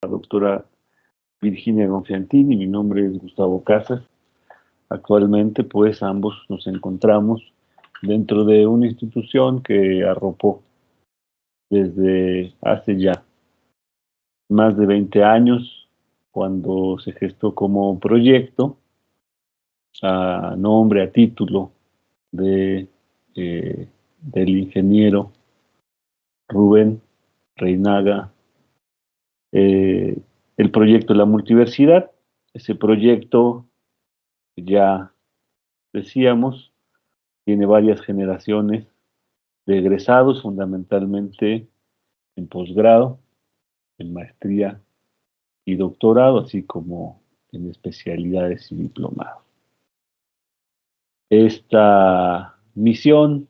la doctora Virginia Gonfiantini, mi nombre es Gustavo Casas. Actualmente, pues, ambos nos encontramos dentro de una institución que arropó desde hace ya más de 20 años, cuando se gestó como proyecto a nombre, a título de, del ingeniero Rubén Reinaga, el proyecto de la multiversidad. Ese proyecto, ya decíamos, tiene varias generaciones de egresados, fundamentalmente en posgrado, en maestría y doctorado, así como en especialidades y diplomados. Esta misión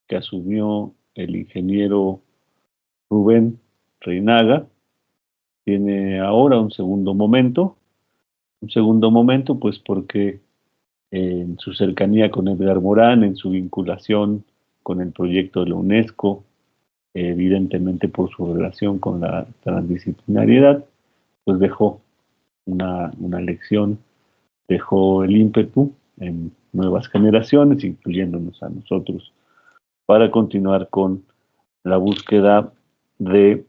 que asumió el ingeniero Rubén Reinaga tiene ahora un segundo momento pues porque en su cercanía con Edgar Morán, en su vinculación con el proyecto de la UNESCO, evidentemente por su relación con la transdisciplinariedad, pues dejó una lección, dejó el ímpetu en nuevas generaciones, incluyéndonos a nosotros, para continuar con la búsqueda de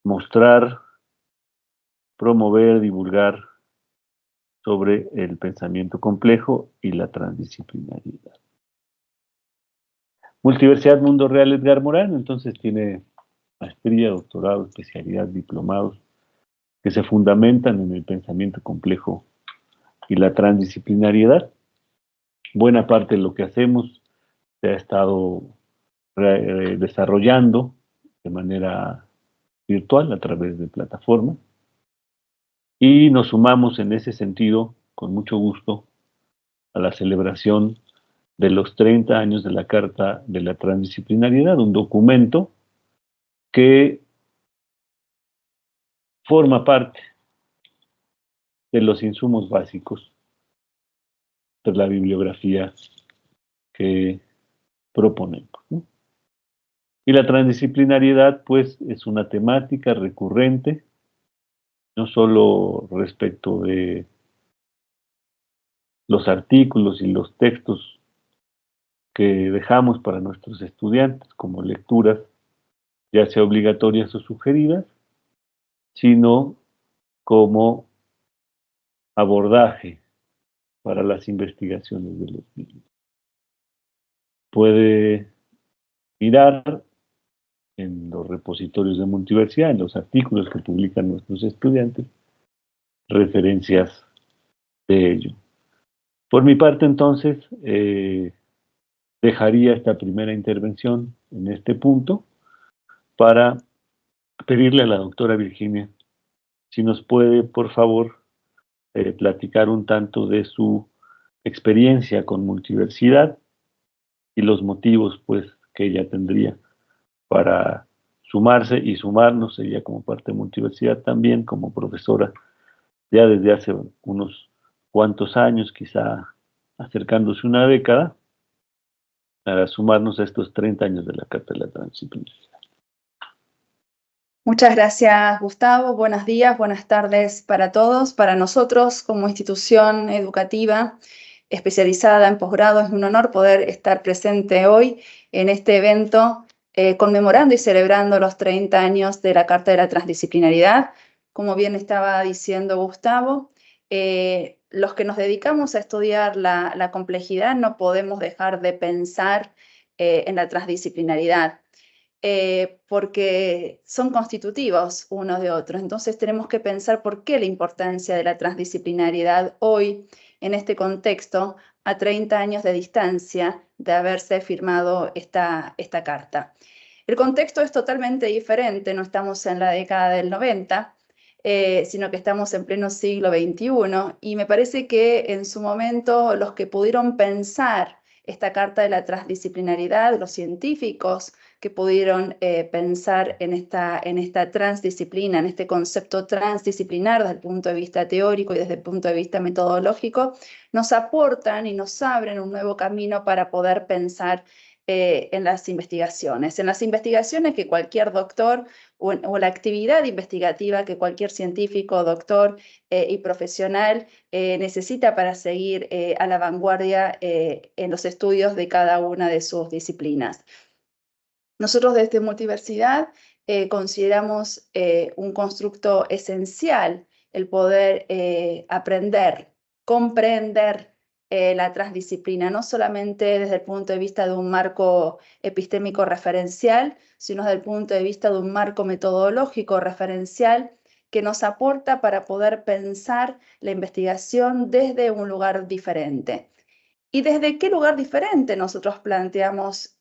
mostrar, promover, divulgar sobre el pensamiento complejo y la transdisciplinariedad. Multiversidad Mundo Real Edgar Morán, entonces tiene maestría, doctorado, especialidad, diplomados, que se fundamentan en el pensamiento complejo y la transdisciplinariedad. Buena parte de lo que hacemos se ha estado desarrollando de manera virtual a través de plataformas y nos sumamos en ese sentido con mucho gusto a la celebración de los 30 años de la Carta de la Transdisciplinariedad, un documento que forma parte de los insumos básicos de la bibliografía que proponemos, ¿no? Y la transdisciplinariedad, pues, es una temática recurrente, no solo respecto de los artículos y los textos que dejamos para nuestros estudiantes como lecturas, ya sea obligatorias o sugeridas, sino como abordaje para las investigaciones de los mismos. Puede mirar en los repositorios de multiversidad, en los artículos que publican nuestros estudiantes, referencias de ello. Por mi parte, entonces, dejaría esta primera intervención en este punto para pedirle a la doctora Virginia si nos puede, por favor, platicar un tanto de su experiencia con multiversidad y los motivos, pues, que ella tendría para sumarse y sumarnos, ella como parte de multiversidad también, como profesora, ya desde hace unos cuantos años, quizá acercándose una década, para sumarnos a estos 30 años de la Carta de la Transdisciplinariedad. Muchas gracias, Gustavo. Buenos días, buenas tardes para todos. Para nosotros, como institución educativa especializada en posgrado, es un honor poder estar presente hoy en este evento conmemorando y celebrando los 30 años de la Carta de la Transdisciplinariedad. Como bien estaba diciendo Gustavo, los que nos dedicamos a estudiar la complejidad no podemos dejar de pensar en la transdisciplinaridad. Porque son constitutivos unos de otros. Entonces tenemos que pensar por qué la importancia de la transdisciplinariedad hoy, en este contexto, a 30 años de distancia de haberse firmado esta carta. El contexto es totalmente diferente, no estamos en la década del 90, sino que estamos en pleno siglo XXI, y me parece que en su momento los que pudieron pensar esta carta de la transdisciplinaridad, los científicos que pudieron pensar en esta transdisciplina, en este concepto transdisciplinar desde el punto de vista teórico y desde el punto de vista metodológico, nos aportan y nos abren un nuevo camino para poder pensar en las investigaciones. En las investigaciones que cualquier doctor o la actividad investigativa que cualquier científico, doctor y profesional necesita para seguir a la vanguardia en los estudios de cada una de sus disciplinas. Nosotros desde Multiversidad consideramos un constructo esencial el poder aprender, comprender la transdisciplina, no solamente desde el punto de vista de un marco epistémico referencial, sino desde el punto de vista de un marco metodológico referencial que nos aporta para poder pensar la investigación desde un lugar diferente. ¿Y desde qué lugar diferente nosotros planteamos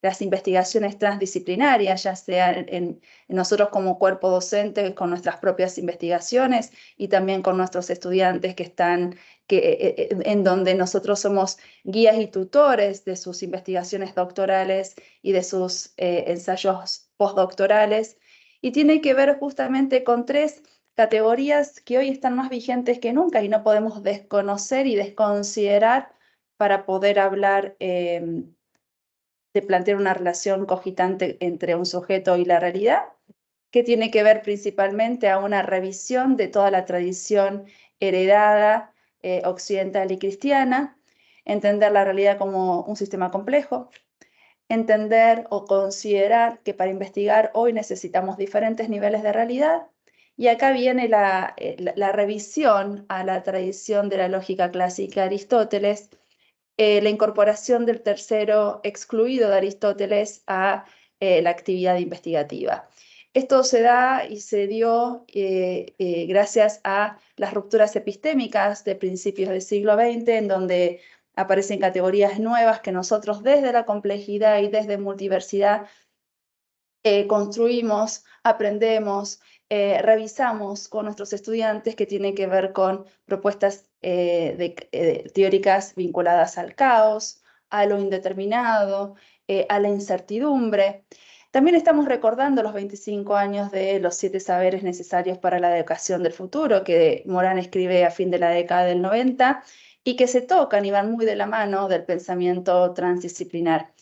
las investigaciones transdisciplinarias, ya sea en nosotros como cuerpo docente con nuestras propias investigaciones y también con nuestros estudiantes que están, en donde nosotros somos guías y tutores de sus investigaciones doctorales y de sus ensayos postdoctorales? Y tiene que ver justamente con tres categorías que hoy están más vigentes que nunca y no podemos desconocer y desconsiderar para poder hablar de plantear una relación cogitante entre un sujeto y la realidad, que tiene que ver principalmente a una revisión de toda la tradición heredada occidental y cristiana, entender la realidad como un sistema complejo, entender o considerar que para investigar hoy necesitamos diferentes niveles de realidad. Y acá viene la revisión a la tradición de la lógica clásica de Aristóteles, la incorporación del tercero excluido de Aristóteles a la actividad investigativa. Esto se da y se dio gracias a las rupturas epistémicas de principios del siglo XX, en donde aparecen categorías nuevas que nosotros desde la complejidad y desde multiversidad construimos, aprendemos, revisamos con nuestros estudiantes, que tienen que ver con propuestas teóricas vinculadas al caos, a lo indeterminado, a la incertidumbre. También estamos recordando los 25 años de los 7 saberes necesarios para la educación del futuro, que Morán escribe a fin de la década del 90 y que se tocan y van muy de la mano del pensamiento transdisciplinar.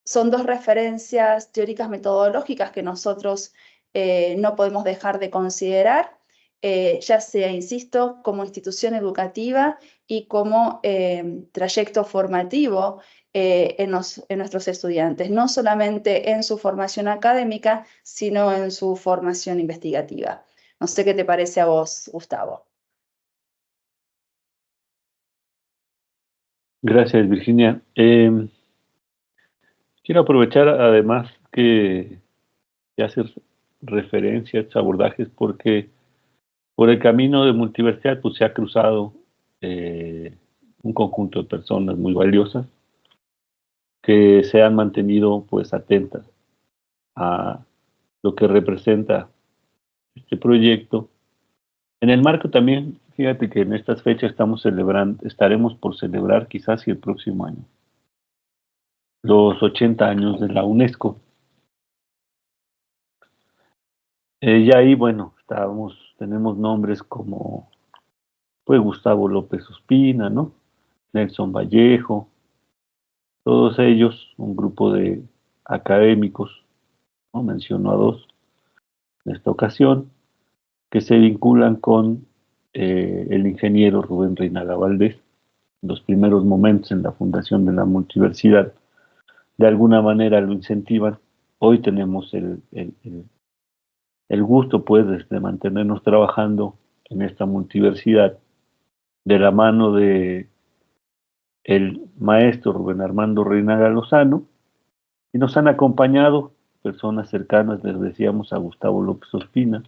Son dos referencias teóricas metodológicas que nosotros no podemos dejar de considerar, ya sea, insisto, como institución educativa y como trayecto formativo en nuestros estudiantes, no solamente en su formación académica, sino en su formación investigativa. No sé qué te parece a vos, Gustavo. Gracias, Virginia. Quiero aprovechar además que haces referencia a estos abordajes porque por el camino de multiversidad pues, se ha cruzado un conjunto de personas muy valiosas que se han mantenido pues atentas a lo que representa este proyecto. En el marco también, fíjate que en estas fechas estaremos por celebrar quizás el próximo año los 80 años de la UNESCO. Ya ahí, bueno, tenemos nombres como pues Gustavo López Ospina, ¿no? Nelson Vallejo, todos ellos, un grupo de académicos, ¿no? Menciono a dos en esta ocasión, que se vinculan con el ingeniero Rubén Reinaga Valdés, los primeros momentos en la fundación de la multiversidad, de alguna manera lo incentivan. Hoy tenemos el gusto, pues, de mantenernos trabajando en esta multiversidad de la mano de el maestro Rubén Armando Reinaga Lozano, y nos han acompañado personas cercanas, les decíamos, a Gustavo López Ospina,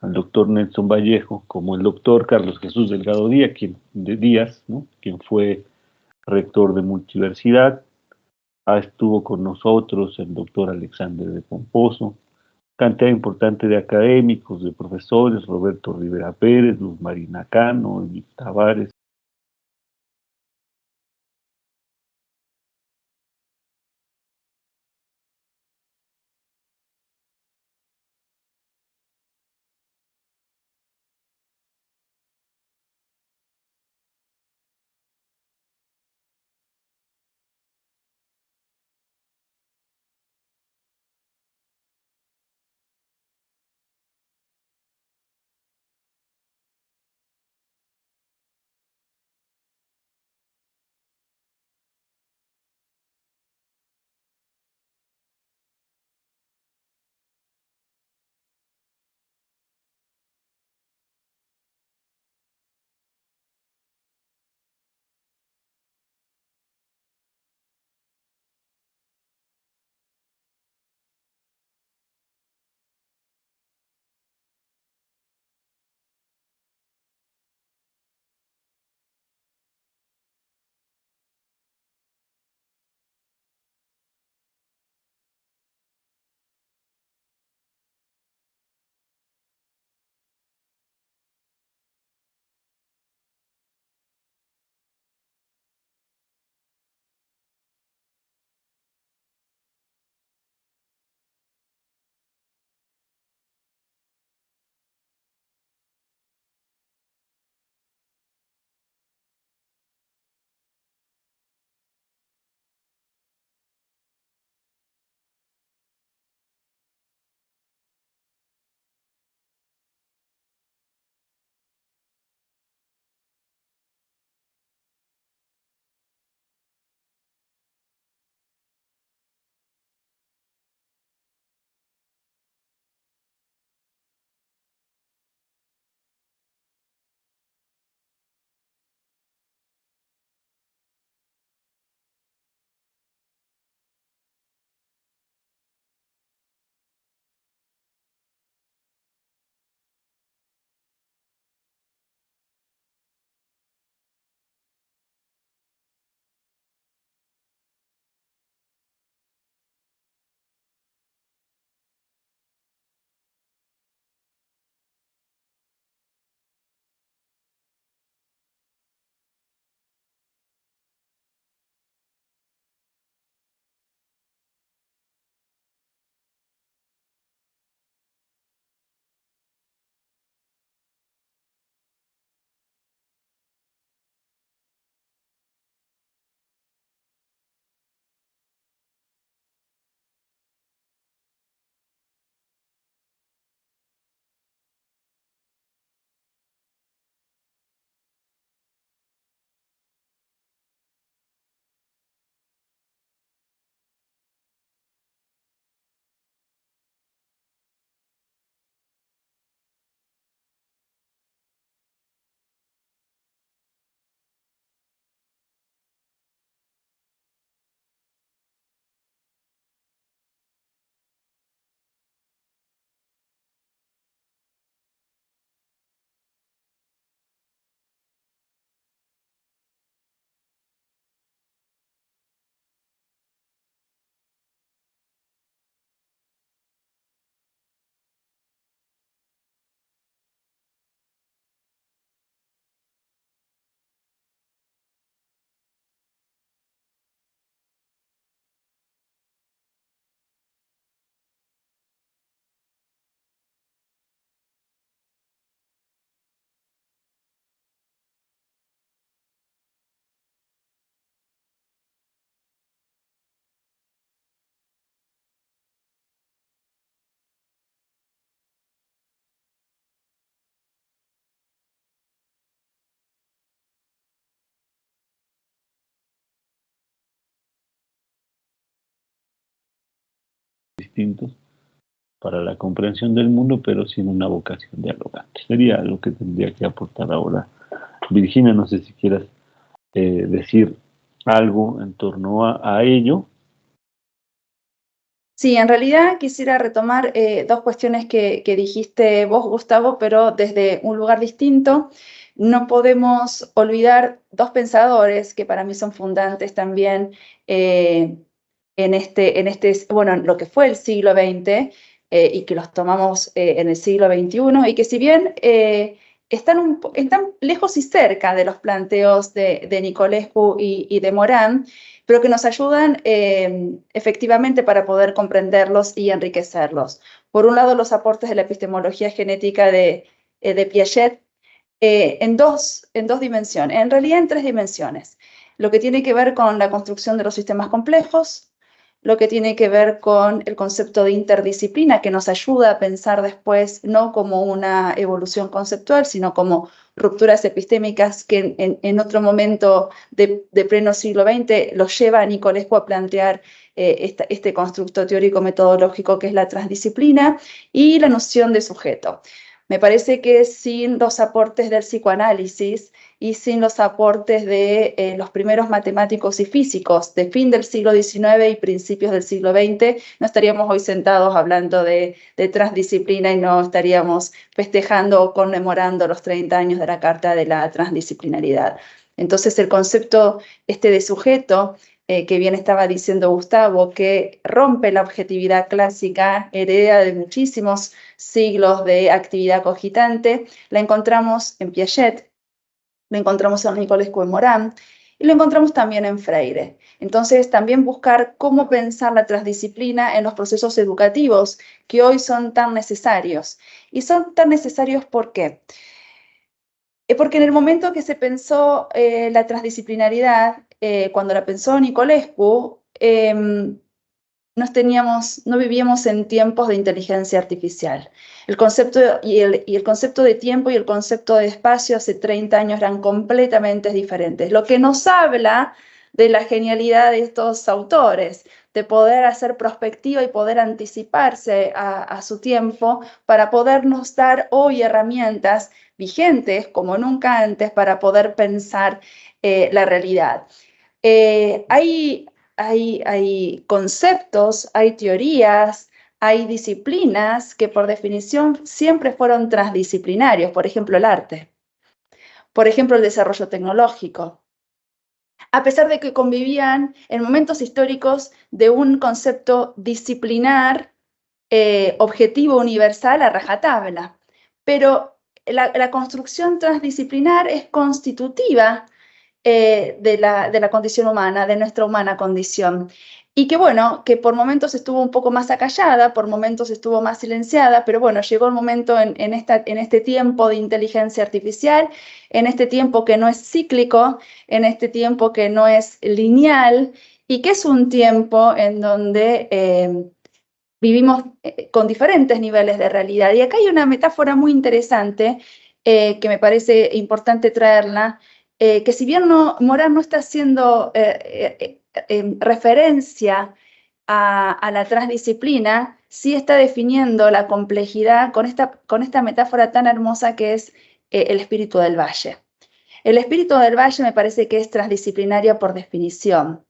al doctor Nelson Vallejo, como el doctor Carlos Jesús Delgado Díaz, ¿no? Quien fue rector de Multiversidad. Estuvo con nosotros el doctor Alexander de Pomposo, cantidad importante de académicos, de profesores, Roberto Rivera Pérez, Luz Marina Cano, Emil Tavares, distintos para la comprensión del mundo, pero sin una vocación dialogante. Sería lo que tendría que aportar ahora Virginia. No sé si quieras decir algo en torno a ello. Sí, en realidad quisiera retomar dos cuestiones que dijiste vos, Gustavo, pero desde un lugar distinto. No podemos olvidar dos pensadores que para mí son fundantes también bueno, lo que fue el siglo XX y que los tomamos en el siglo XXI, y que si bien están lejos y cerca de los planteos de Nicolescu y de Morán, pero que nos ayudan efectivamente para poder comprenderlos y enriquecerlos. Por un lado, los aportes de la epistemología genética de Piaget en dos dimensiones, en realidad en tres dimensiones. Lo que tiene que ver con la construcción de los sistemas complejos, lo que tiene que ver con el concepto de interdisciplina, que nos ayuda a pensar después no como una evolución conceptual, sino como rupturas epistémicas que en otro momento de pleno siglo XX los lleva a Nicolescu a plantear este constructo teórico-metodológico que es la transdisciplina, y la noción de sujeto. Me parece que sin los aportes del psicoanálisis y sin los aportes de los primeros matemáticos y físicos de fin del siglo XIX y principios del siglo XX, no estaríamos hoy sentados hablando de transdisciplina y no estaríamos festejando o conmemorando los 30 años de la Carta de la Transdisciplinaridad. Entonces, el concepto de sujeto, que bien estaba diciendo Gustavo, que rompe la objetividad clásica, hereda de muchísimos siglos de actividad cogitante, la encontramos en Piaget, lo encontramos en Nicolescu y Morán, y lo encontramos también en Freire. Entonces, también buscar cómo pensar la transdisciplina en los procesos educativos que hoy son tan necesarios. Y son tan necesarios, ¿por qué? Porque en el momento que se pensó la transdisciplinaridad, cuando la pensó Nicolescu, no vivíamos en tiempos de inteligencia artificial. El concepto el concepto de tiempo y el concepto de espacio hace 30 años eran completamente diferentes. Lo que nos habla de la genialidad de estos autores, de poder hacer prospectiva y poder anticiparse a su tiempo para podernos dar hoy herramientas vigentes como nunca antes para poder pensar la realidad. Hay conceptos, hay teorías, hay disciplinas que por definición siempre fueron transdisciplinarios, por ejemplo el arte, por ejemplo el desarrollo tecnológico, a pesar de que convivían en momentos históricos de un concepto disciplinar, objetivo universal a rajatabla. Pero la construcción transdisciplinar es constitutiva de la condición humana, de nuestra humana condición. Y que bueno, que por momentos estuvo un poco más acallada, por momentos estuvo más silenciada, pero bueno, llegó el momento en este tiempo de inteligencia artificial, en este tiempo que no es cíclico, en este tiempo que no es lineal, y que es un tiempo en donde vivimos con diferentes niveles de realidad. Y acá hay una metáfora muy interesante que me parece importante traerla, que si bien Morán no está haciendo referencia a la transdisciplina, sí está definiendo la complejidad con esta metáfora tan hermosa que es el espíritu del valle. El espíritu del valle me parece que es transdisciplinaria por definición.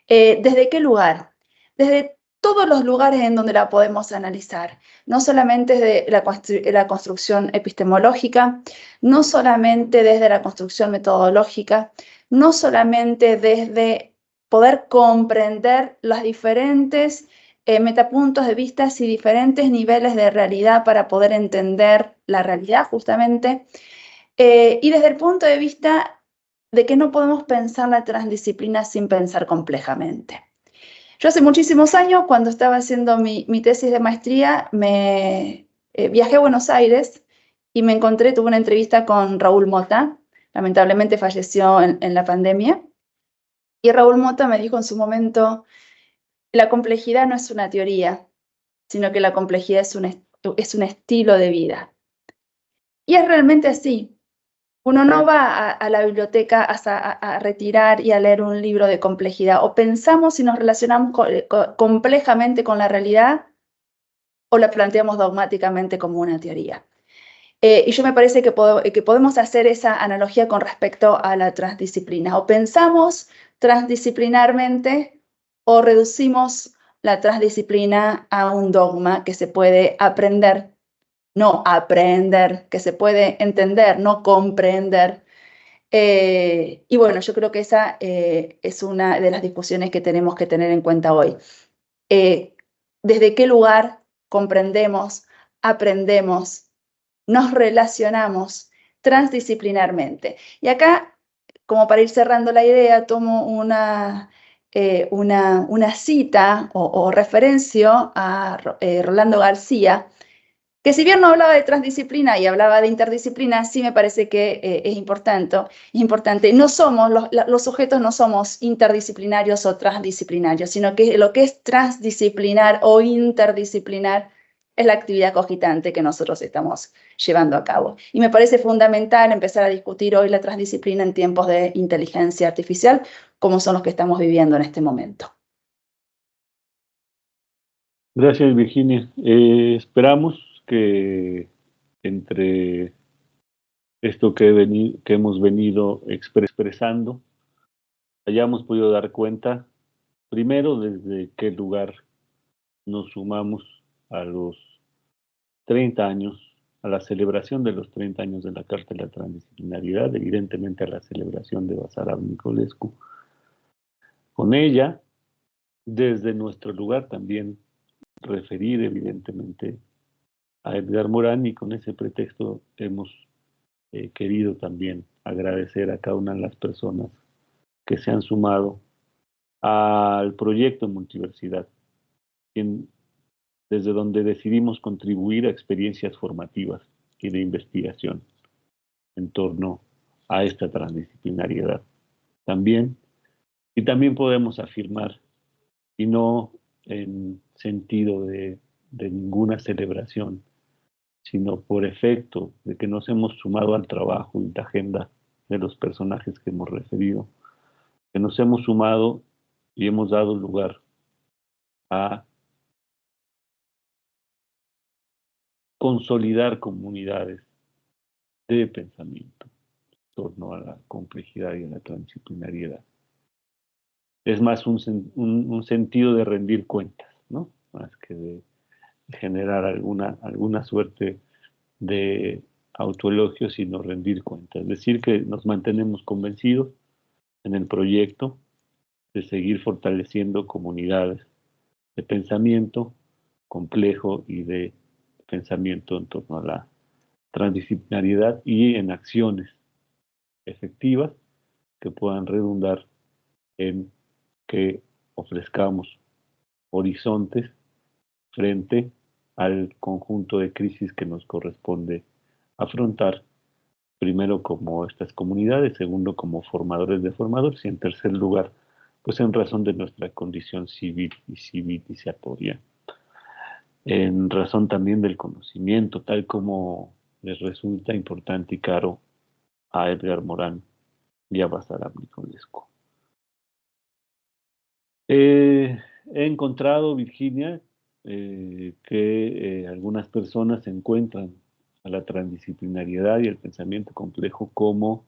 ¿Desde qué lugar? Desde todos los lugares en donde la podemos analizar, no solamente desde la construcción epistemológica, no solamente desde la construcción metodológica, no solamente desde poder comprender los diferentes metapuntos de vista y diferentes niveles de realidad para poder entender la realidad justamente, y desde el punto de vista de que no podemos pensar la transdisciplina sin pensar complejamente. Yo hace muchísimos años, cuando estaba haciendo mi tesis de maestría, viajé a Buenos Aires y tuve una entrevista con Raúl Motta, lamentablemente falleció en la pandemia, y Raúl Motta me dijo en su momento, la complejidad no es una teoría, sino que la complejidad es un estilo de vida. Y es realmente así. Uno no va a la biblioteca a retirar y a leer un libro de complejidad. O pensamos y nos relacionamos complejamente con la realidad, o la planteamos dogmáticamente como una teoría. Y yo me parece que podemos hacer esa analogía con respecto a la transdisciplina. O pensamos transdisciplinarmente o reducimos la transdisciplina a un dogma que se puede aprender, no aprender, que se puede entender, no comprender. Y bueno, yo creo que esa es una de las discusiones que tenemos que tener en cuenta hoy. ¿Desde qué lugar comprendemos, aprendemos, nos relacionamos transdisciplinarmente? Y acá, como para ir cerrando la idea, tomo una cita o referencio a Rolando García, que si bien no hablaba de transdisciplina y hablaba de interdisciplina, sí me parece que es importante. No somos, los sujetos no somos interdisciplinarios o transdisciplinarios, sino que lo que es transdisciplinar o interdisciplinar es la actividad cogitante que nosotros estamos llevando a cabo. Y me parece fundamental empezar a discutir hoy la transdisciplina en tiempos de inteligencia artificial, como son los que estamos viviendo en este momento. Gracias, Virginia. Esperamos que entre esto que hemos venido expresando, hayamos podido dar cuenta, primero, desde qué lugar nos sumamos a los 30 años, a la celebración de los 30 años de la Carta de la Transdisciplinariedad, evidentemente a la celebración de Basarab Nicolescu. Con ella, desde nuestro lugar también, referir evidentemente a Edgar Morán, y con ese pretexto hemos querido también agradecer a cada una de las personas que se han sumado al proyecto Multiversidad, desde donde decidimos contribuir a experiencias formativas y de investigación en torno a esta transdisciplinariedad. También podemos afirmar, y no en sentido de ninguna celebración, sino por efecto de que nos hemos sumado al trabajo y la agenda de los personajes que hemos referido, que nos hemos sumado y hemos dado lugar a consolidar comunidades de pensamiento en torno a la complejidad y a la transdisciplinariedad. Es más un sentido de rendir cuentas, ¿no? Más que de generar alguna suerte de autoelogio, sino rendir cuentas. Es decir, que nos mantenemos convencidos en el proyecto de seguir fortaleciendo comunidades de pensamiento complejo y de pensamiento en torno a la transdisciplinariedad y en acciones efectivas que puedan redundar en que ofrezcamos horizontes frente al conjunto de crisis que nos corresponde afrontar, primero como estas comunidades, segundo como formadores de formadores y en tercer lugar, pues en razón de nuestra condición civil y civilizatoria, en razón también del conocimiento, tal como les resulta importante y caro a Edgar Morán y a Basarab Nicolescu. He encontrado, Virginia, que algunas personas encuentran a la transdisciplinariedad y el pensamiento complejo como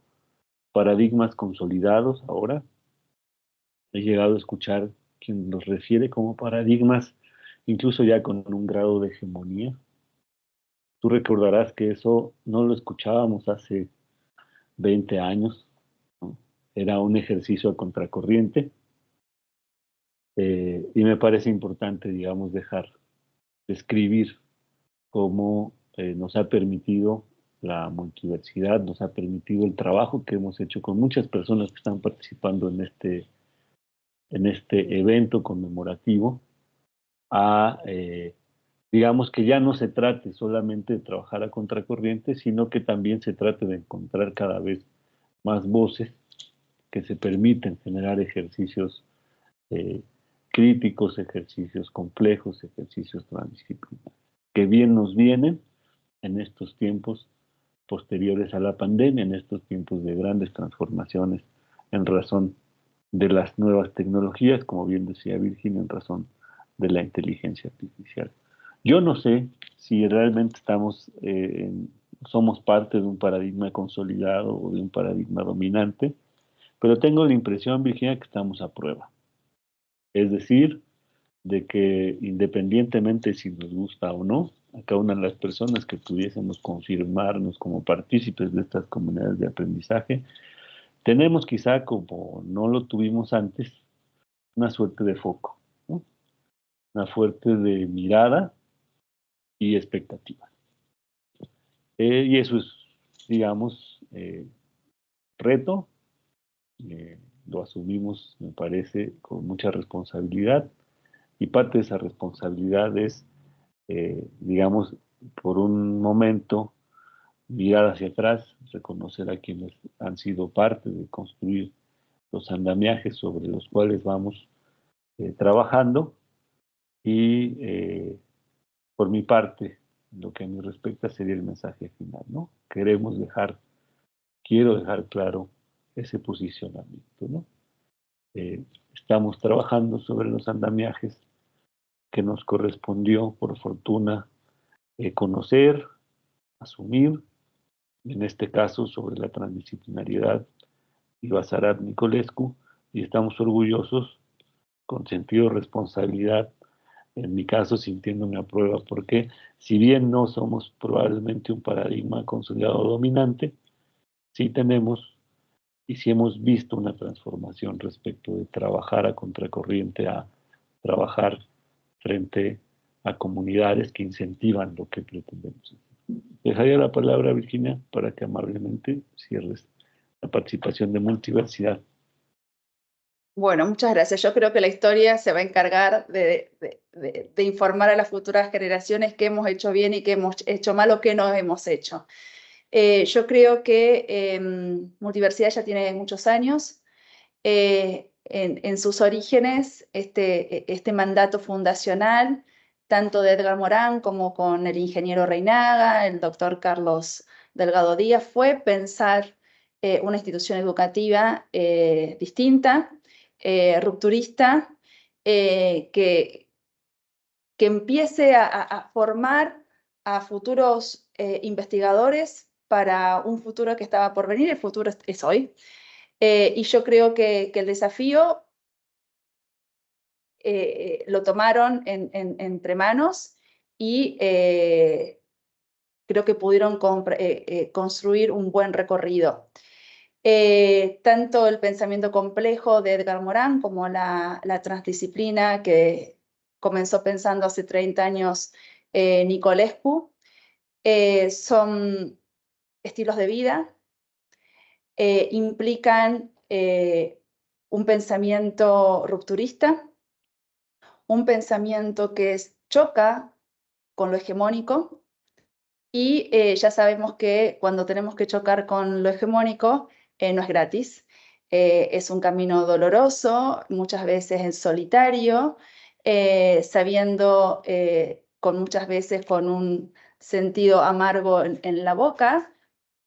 paradigmas consolidados ahora. He llegado a escuchar quien los refiere como paradigmas incluso ya con un grado de hegemonía. Tú recordarás que eso no lo escuchábamos hace 20 años, ¿no? Era un ejercicio a contracorriente. Y me parece importante, digamos, dejar de escribir cómo nos ha permitido la multiversidad, nos ha permitido el trabajo que hemos hecho con muchas personas que están participando en este evento conmemorativo, digamos que ya no se trate solamente de trabajar a contracorriente, sino que también se trate de encontrar cada vez más voces que se permiten generar ejercicios críticos, ejercicios complejos, ejercicios transdisciplinarios, que bien nos vienen en estos tiempos posteriores a la pandemia, en estos tiempos de grandes transformaciones en razón de las nuevas tecnologías, como bien decía Virginia, en razón de la inteligencia artificial. Yo no sé si realmente somos parte de un paradigma consolidado o de un paradigma dominante, pero tengo la impresión, Virginia, que estamos a prueba. Es decir, de que independientemente si nos gusta o no, a cada una de las personas que pudiésemos confirmarnos como partícipes de estas comunidades de aprendizaje, tenemos quizá, como no lo tuvimos antes, una suerte de foco, ¿no? Una suerte de mirada y expectativa. Y eso es, digamos, reto, lo asumimos, me parece, con mucha responsabilidad, y parte de esa responsabilidad es, digamos, por un momento, mirar hacia atrás, reconocer a quienes han sido parte de construir los andamiajes sobre los cuales vamos trabajando, y por mi parte, lo que a mí respecta sería el mensaje final, ¿no? Quiero dejar claro ese posicionamiento, ¿no? Estamos trabajando sobre los andamiajes que nos correspondió, por fortuna, conocer, asumir, en este caso sobre la transdisciplinariedad y Basarat Nicolescu, y estamos orgullosos, con sentido de responsabilidad, en mi caso sintiéndome a prueba, porque si bien no somos probablemente un paradigma consolidado dominante, sí tenemos y sí hemos visto una transformación respecto de trabajar a contracorriente a trabajar frente a comunidades que incentivan lo que pretendemos. Dejaría la palabra a Virginia para que amablemente cierres la participación de Multiversidad. Bueno, muchas gracias. Yo creo que la historia se va a encargar de informar a las futuras generaciones qué hemos hecho bien y qué hemos hecho mal o qué no hemos hecho. Yo creo que Multiversidad ya tiene muchos años. En sus orígenes, este mandato fundacional, tanto de Edgar Morán como con el ingeniero Reinaga, el doctor Carlos Delgado Díaz, fue pensar una institución educativa distinta, rupturista, que empiece a formar a futuros investigadores para un futuro que estaba por venir. El futuro es hoy. Y yo creo que el desafío lo tomaron entre manos y creo que pudieron construir un buen recorrido. Tanto el pensamiento complejo de Edgar Morán como la transdisciplina que comenzó pensando hace 30 años Nicolescu, son estilos de vida, implican un pensamiento rupturista, un pensamiento que choca con lo hegemónico, y ya sabemos que cuando tenemos que chocar con lo hegemónico no es gratis, es un camino doloroso, muchas veces en solitario, sabiendo muchas veces con un sentido amargo en la boca,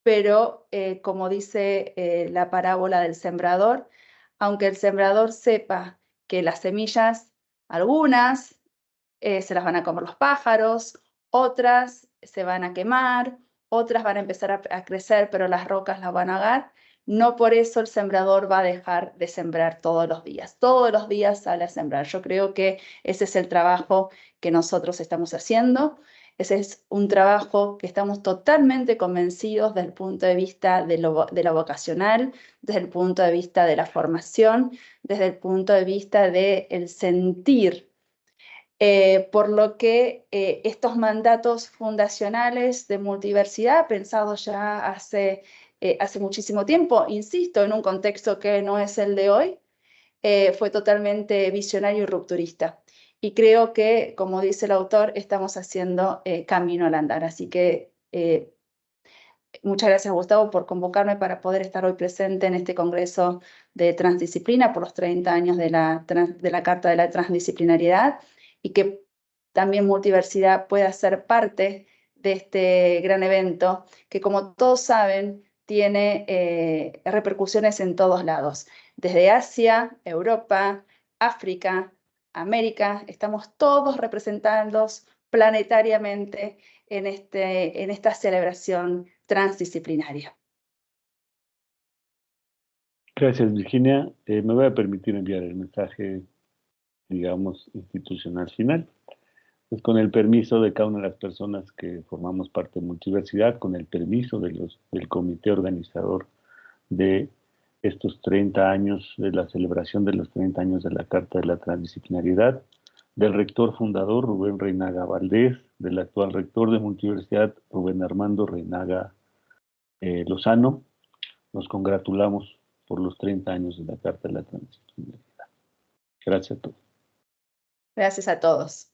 pero como dice la parábola del sembrador, aunque el sembrador sepa que las semillas, algunas se las van a comer los pájaros, otras se van a quemar, otras van a empezar a crecer, pero las rocas las van a ahogar, no por eso el sembrador va a dejar de sembrar todos los días. Todos los días sale a sembrar. Yo creo que ese es el trabajo que nosotros estamos haciendo. Ese es un trabajo que estamos totalmente convencidos desde el punto de vista de lo vocacional, desde el punto de vista de la formación, desde el punto de vista del sentir. Por lo que estos mandatos fundacionales de multiversidad, pensados ya hace muchísimo tiempo, insisto, en un contexto que no es el de hoy, fue totalmente visionario y rupturista. Y creo que, como dice el autor, estamos haciendo camino al andar. Así que muchas gracias, Gustavo, por convocarme para poder estar hoy presente en este Congreso de Transdisciplina por los 30 años de la Carta de la Transdisciplinariedad, y que también Multiversidad pueda ser parte de este gran evento que, como todos saben, tiene repercusiones en todos lados. Desde Asia, Europa, África, América, estamos todos representados planetariamente en esta celebración transdisciplinaria. Gracias, Virginia. Me voy a permitir enviar el mensaje, digamos, institucional final. Pues con el permiso de cada una de las personas que formamos parte de Multiversidad, con el permiso del comité organizador de estos 30 años, de la celebración de los 30 años de la Carta de la Transdisciplinariedad, del rector fundador Rubén Reinaga Valdés, del actual rector de Multiversidad Rubén Armando Reinaga Lozano, nos congratulamos por los 30 años de la Carta de la Transdisciplinariedad. Gracias a todos. Gracias a todos.